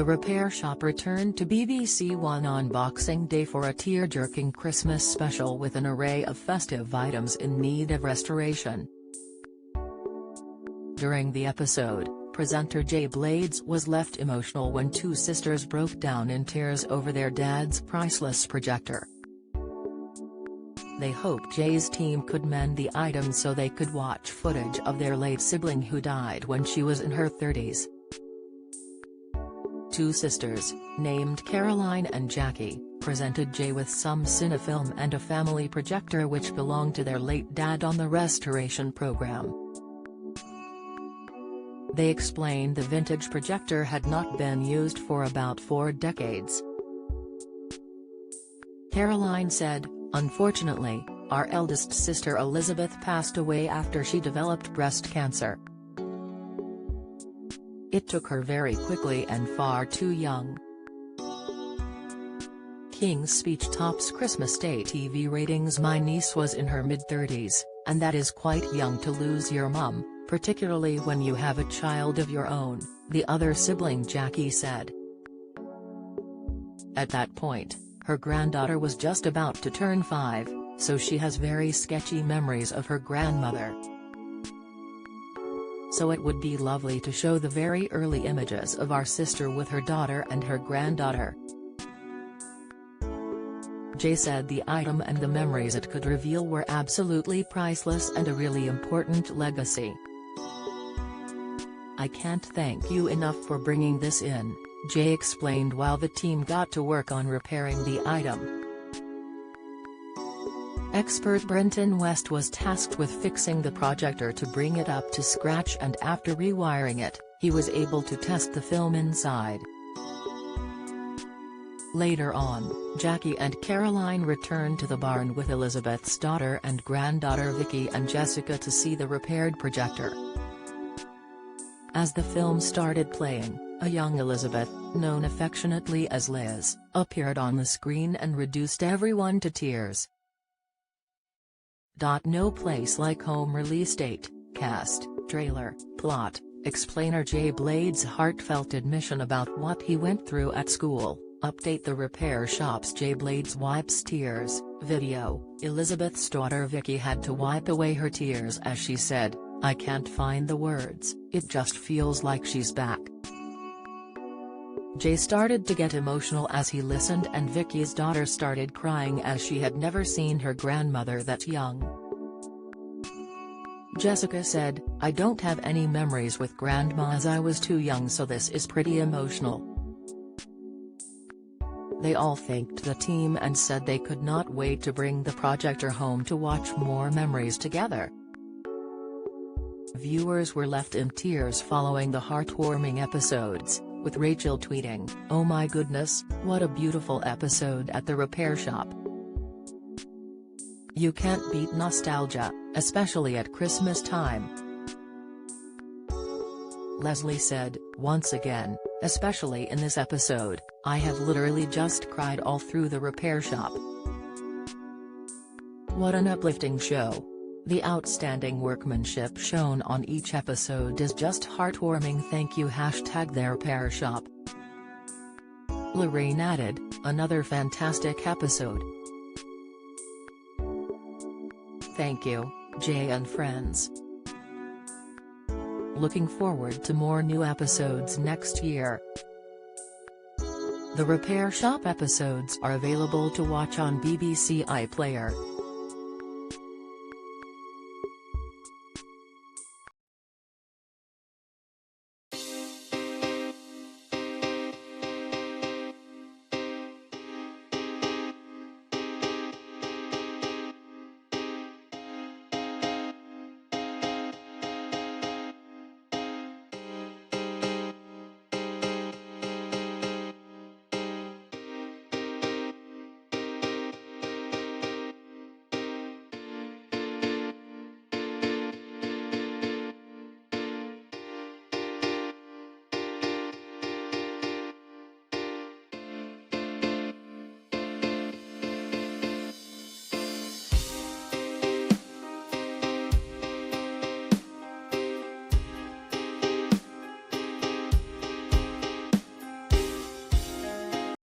The Repair Shop returned to BBC One on Boxing Day for a tear-jerking Christmas special with an array of festive items in need of restoration. During the episode, presenter Jay Blades was left emotional when two sisters broke down in tears over their dad's priceless projector. They hoped Jay's team could mend the items so they could watch footage of their late sibling who died when she was in her 30s. Two sisters, named Caroline and Jackie, presented Jay with some cinefilm and a family projector which belonged to their late dad on the restoration program. They explained the vintage projector had not been used for about 4 decades. Caroline said, "Unfortunately, our eldest sister Elizabeth passed away after she developed breast cancer. It took her very quickly and far too young." King's speech tops Christmas Day TV ratings. "My niece was in her mid-30s, and that is quite young to lose your mum, particularly when you have a child of your own," the other sibling Jackie said. At that point, her granddaughter was just about to turn 5, so she has very sketchy memories of her grandmother. "So it would be lovely to show the very early images of our sister with her daughter and her granddaughter." Jay said the item and the memories it could reveal were absolutely priceless and a really important legacy. "I can't thank you enough for bringing this in," Jay explained while the team got to work on repairing the item. Expert Brenton West was tasked with fixing the projector to bring it up to scratch, and after rewiring it, he was able to test the film inside. Later on, Jackie and Caroline returned to the barn with Elizabeth's daughter and granddaughter Vicky and Jessica to see the repaired projector. As the film started playing, a young Elizabeth, known affectionately as Liz, appeared on the screen and reduced everyone to tears. No Place Like Home release date, cast, trailer, plot, explainer Jay Blades' heartfelt admission about what he went through at school, update The Repair Shop's Jay Blades wipes tears, video, Elizabeth's daughter Vicky had to wipe away her tears as she said, "I can't find the words, it just feels like she's back." Jay started to get emotional as he listened, and Vicky's daughter started crying as she had never seen her grandmother that young. Jessica said, "I don't have any memories with Grandma as I was too young, so this is pretty emotional." They all thanked the team and said they could not wait to bring the projector home to watch more memories together. Viewers were left in tears following the heartwarming episodes, with Rachel tweeting, "Oh my goodness, what a beautiful episode at the Repair Shop. You can't beat nostalgia, especially at Christmas time." Leslie said, "Once again, especially in this episode, I have literally just cried all through the Repair Shop. What an uplifting show. The outstanding workmanship shown on each episode is just heartwarming. Thank you. #The Repair Shop." Lorraine added, "Another fantastic episode. Thank you, Jay and friends. Looking forward to more new episodes next year." The Repair Shop episodes are available to watch on BBC iPlayer.